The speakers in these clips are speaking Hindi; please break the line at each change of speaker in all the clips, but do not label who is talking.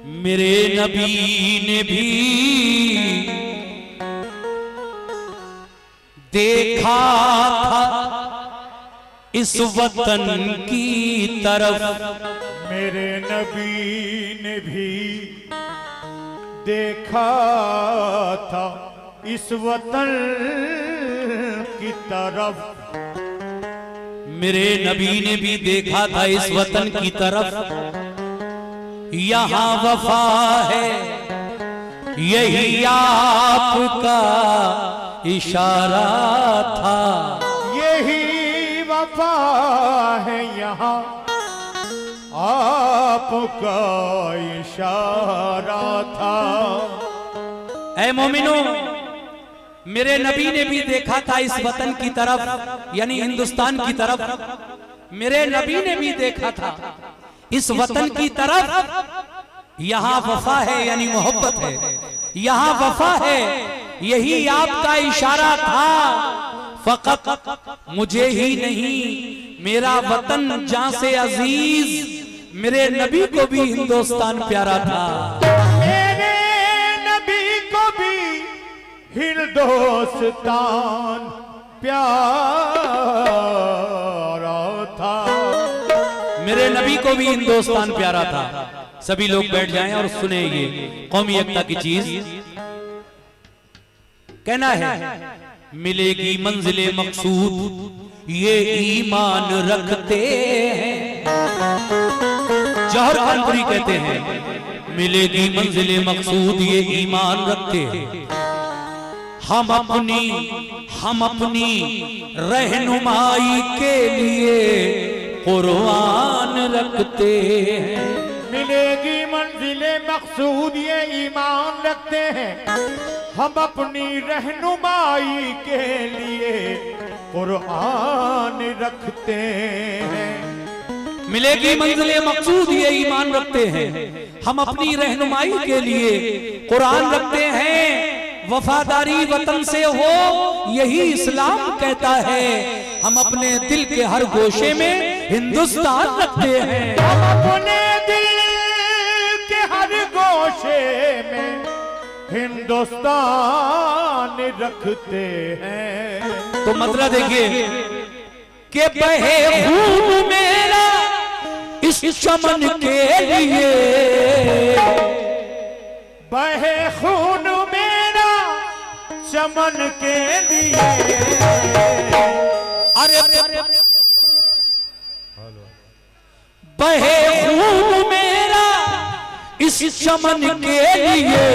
मेरे नबी ने भी देखा था इस वतन की तरफ।
मेरे नबी ने भी देखा था इस वतन की तरफ।
मेरे नबी ने भी देखा था इस वतन की तरफ। यहाँ वफा है यही आपका इशारा था।
यही वफा है यहाँ आपका इशारा था।
ऐ मोमिनो, मेरे नबी ने भी देखा था इस वतन की तरफ, यानी हिंदुस्तान की तरफ। मेरे नबी ने भी देखा था इस वतन की तरफ। यहाँ वफा है यानी मोहब्बत है, यहाँ वफा है यही आपका इशारा था। फकत मुझे ही नहीं मेरा वतन जान से अजीज मेरे नबी को भी हिंदुस्तान प्यारा था।
मेरे नबी को भी हिंदुस्तान प्यारा था।
मेरे नबी को भी हिंदुस्तान प्यारा था। सभी लोग बैठ जाएं और सुने ये कौमी एकता की चीज। कहना है मिलेगी मंजिले मकसूद ये ईमान रखते हैं। जौहर खानपुरी कहते हैं मिलेगी मंजिले मकसूद ये ईमान रखते हैं। हम अपनी रहनुमाई के लिए कुरान रखते हैं।
मिलेगी मंजिले मकसूद ये ईमान रखते हैं। हम अपनी रहनुमाई के लिए कुरान रखते हैं।
मिलेगी मंजिले मकसूद ये ईमान रखते हैं। हम अपनी रहनुमाई के लिए कुरान रखते हैं। वफादारी वतन से हो यही इस्लाम कहता है। हम अपने दिल के हर गोशे में हिंदुस्तान रखते हैं।
हम अपने दिल के हर गोशे में हिंदुस्तान रखते हैं।
तो मतलब देखिए कि बहे खून मेरा इस चमन के लिए,
बहे खून मेरा चमन के लिए।
अरे बहे खून मेरा इस चमन के लिए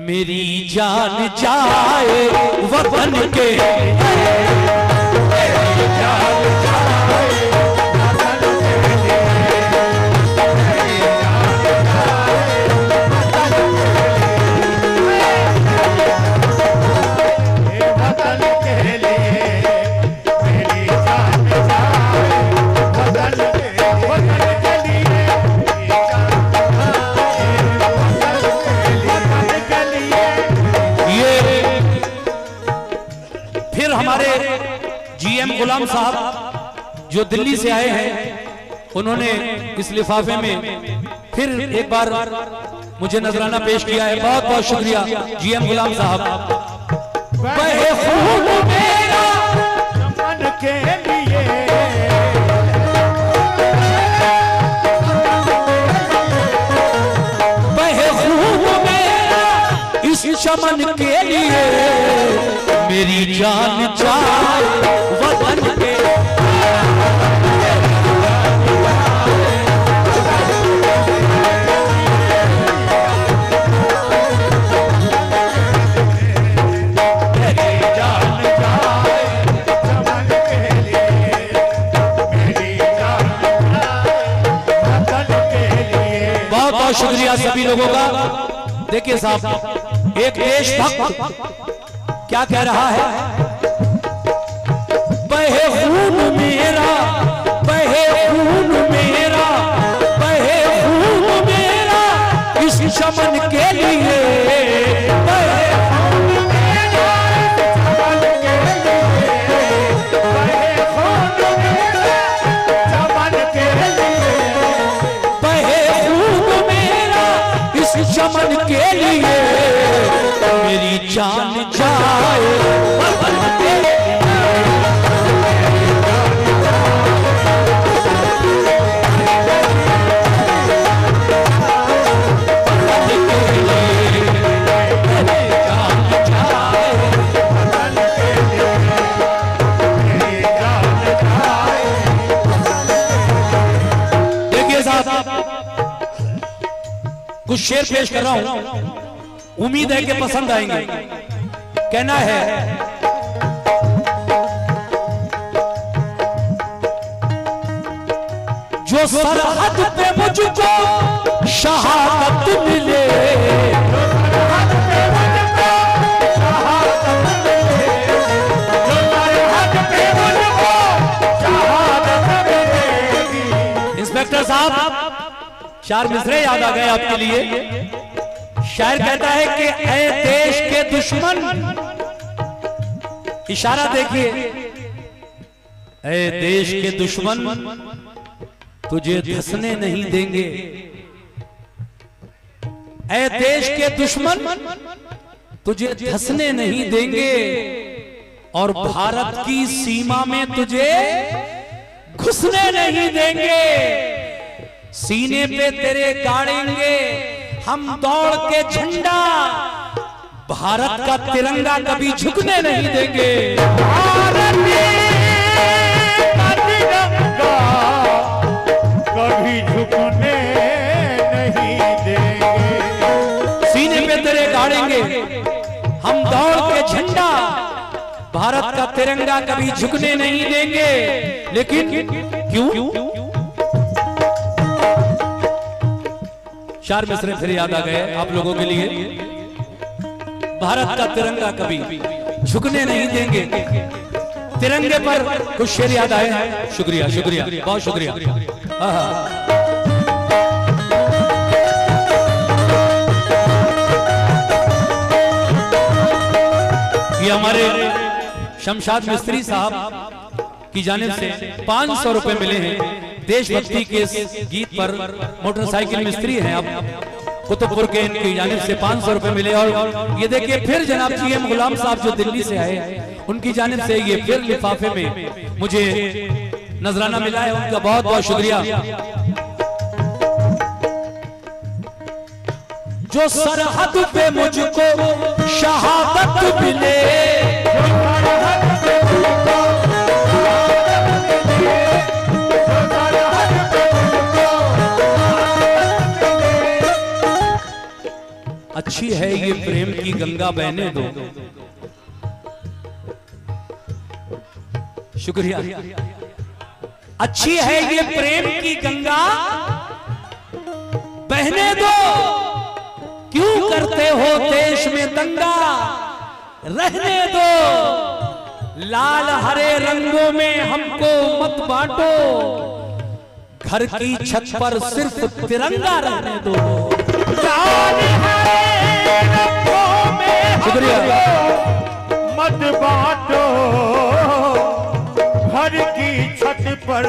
मेरी जान जाए वतन के। गुलाम साहब जो दिल्ली से आए हैं, उन्होंने इस लिफाफे में फिर एक बार मुझे नजराना पेश किया है। बहुत बहुत शुक्रिया जीएम गुलाम साहब। बहे खून मेरा
चमन के लिए,
बहे खून मेरा इस चमन के लिए मेरी जान जाए वतन के। बहुत बहुत शुक्रिया सभी लोगों का। देखिए साहब, एक देशभक्त क्या कह रहा है? बहे खून मेरा, बहे खून मेरा, बहे खून मेरा इस चमन के लिए, बहे खून मेरा चमन के लिए,
बहे खून मेरा चमन के लिए।
बहे खून चमन के लिए मेरी जान जाए वतन के लिए। कुछ शेर पेश कर रहा हूं, उम्मीद है कि पसंद आएंगे। कहना है, जो सरहद पे मुझको शहादत मिले, इंस्पेक्टर साहब 4 मिसरे याद आ गए आपके लिए। शायर कहता है कि ऐ देश के दुश्मन, इशारा देखिए, ऐ देश के दुश्मन तुझे धंसने नहीं देंगे, ऐ देश के दुश्मन तुझे धंसने नहीं देंगे, और भारत की सीमा में तुझे घुसने नहीं देंगे। सीने पे तेरे गाड़ेंगे हम दौड़ के झंडा, भारत का तिरंगा कभी झुकने नहीं देंगे।
भारत का तिरंगा कभी झुकने नहीं देंगे।
सीने पे तेरे गाड़ेंगे हम दौड़ के झंडा, भारत का तिरंगा कभी झुकने नहीं देंगे। लेकिन क्यों? 4 मिसरे फिर याद आ गए आप लोगों के लिए। भारत का तिरंगा कभी झुकने नहीं देंगे, तिरंगे पर कुछ शेर याद आए। शुक्रिया शुक्रिया, बहुत शुक्रिया। ये हमारे शमशाद मिस्त्री साहब की जानिब से 500 रुपए मिले हैं। देशभक्ति के इस गीत पर मोटरसाइकिल मिस्त्री हैं अब कुतुबपुर के, इनकी जानिब से 500 रुपए मिले। और ये देखिए फिर जनाब GM गुलाम साहब जो दिल्ली से आए, उनकी जानिब से ये फिर लिफाफे में मुझे नजराना मिला है, उनका बहुत बहुत शुक्रिया। जो सरहद पे मुझको शहादत मिले, अच्छी है ये प्रेम की गंगा बहने दो। शुक्रिया। अच्छी है ये प्रेम की गंगा बहने दो, क्यों करते हो देश में दंगा, रहने दो। लाल हरे रंगों में हमको मत बांटो, घर की छत पर सिर्फ तिरंगा रहने दो। शुक्रिया।
मत बांटो, घर की छत पर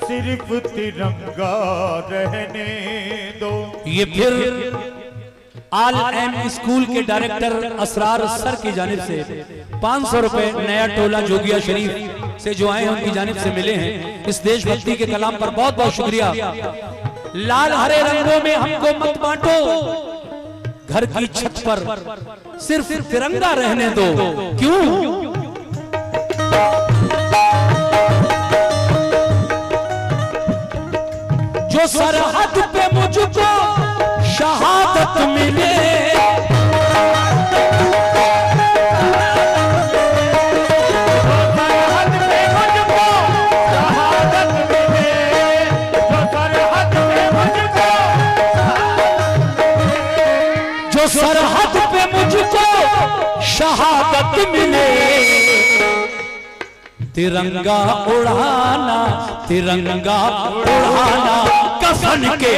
सिर्फ तिरंगा रहने दो।
ये फिर आल एम स्कूल के डायरेक्टर असरार सर की जानिब से 500 रुपए नया टोला जोगिया शरीफ से जो आए हैं उनकी जानिब से मिले हैं। इस देशभक्ति के कलाम पर बहुत बहुत शुक्रिया। लाल हरे रंगों में हमको मत बांटो, घर की छत पर सिर्फ तिरंगा रहने दो। क्यों? जो सरहद पे मुझको शहादत मिले, जो सरहद पे मुझको शहादत मिले, तिरंगा उड़ाना, तिरंगा उड़ाना कफन के